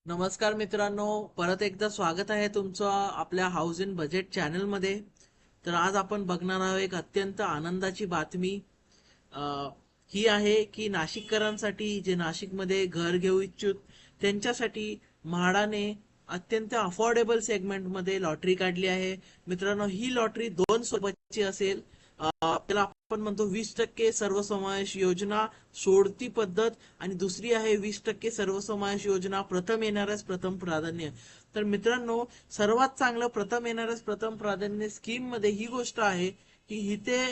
नमस्कार मित्रांनो, परत एकदा स्वागत आहे तुमचं आपल्या हाऊस इन बजेट चॅनल मध्ये. तर आज आपण बघणार आहोत एक अत्यंत आनंदाची बातमी. अ, ही आहे की नाशिककरांसाठी जे नाशिकमध्ये घर घेऊ इच्छुक त्यांच्यासाठी म्हाडाने अत्यंत अफोर्डेबल सेगमेंट मध्ये लॉटरी काढली आहे. मित्रांनो, ही लॉटरी दोन सोबतची असेल. त्याला आपण म्हणतो 20% सर्वसमावेश योजना सोडती पद्धत, आणि दुसरी आहे 20% सर्वसमावेश योजना प्रथम येणाऱ्यास प्रथम प्राधान्य. तर मित्रांनो, सर्वात चांगलं प्रथम येणाऱ्यास प्रथम प्राधान्य स्कीम मध्ये ही गोष्ट आहे की इथे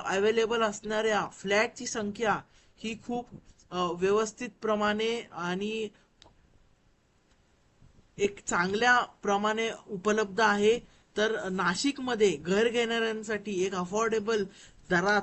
अवेलेबल असणाऱ्या फ्लॅटची संख्या ही खूप व्यवस्थित प्रमाणे आणि एक चांगल्या प्रमाणे उपलब्ध आहे. तर नाशिकमध्ये घर घेणाऱ्यांसाठी एक अफोर्डेबल दरात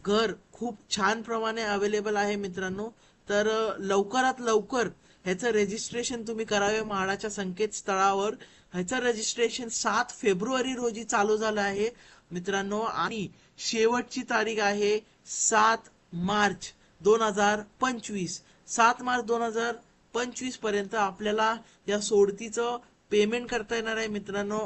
घर खूप छान प्रमाणे अवेलेबल आहे मित्रांनो. तर लवकरात लवकर ह्याचं रजिस्ट्रेशन तुम्ही करावे म्हाडाच्या संकेतस्थळावर. ह्याचं रजिस्ट्रेशन 7 फेब्रुवारी रोजी चालू झालं आहे मित्रांनो, आणि शेवटची तारीख आहे 7 मार्च 2025. 7 मार्च 2025 पर्यंत आपल्याला या सोडतीचं पेमेंट करता येणार आहे मित्रांनो.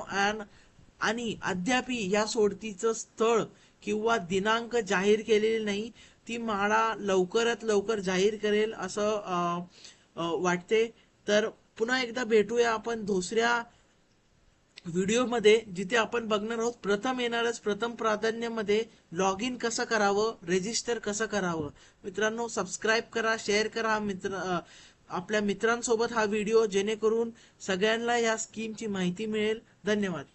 आणि अद्याप या सोडतीचं स्थळ किंवा दिनांक जाहीर केलेली नाही. ती म्हाडा लवकरात लवकर जाहीर करेल असं वाटते. तर पुन्हा एकदा भेटूया आपण दुसऱ्या व्हिडिओमध्ये, जिथे आपण बघणार आहोत प्रथम येणारच प्रथम प्राधान्य मध्ये लॉग इन कसं करावं, रजिस्टर कसं करावं. मित्रांनो, सबस्क्राईब करा, शेअर करा आपल्या मित्रांसोबत हा व्हिडिओ, जेणेकरून सगळ्यांना या स्कीमची माहिती मिळेल. धन्यवाद.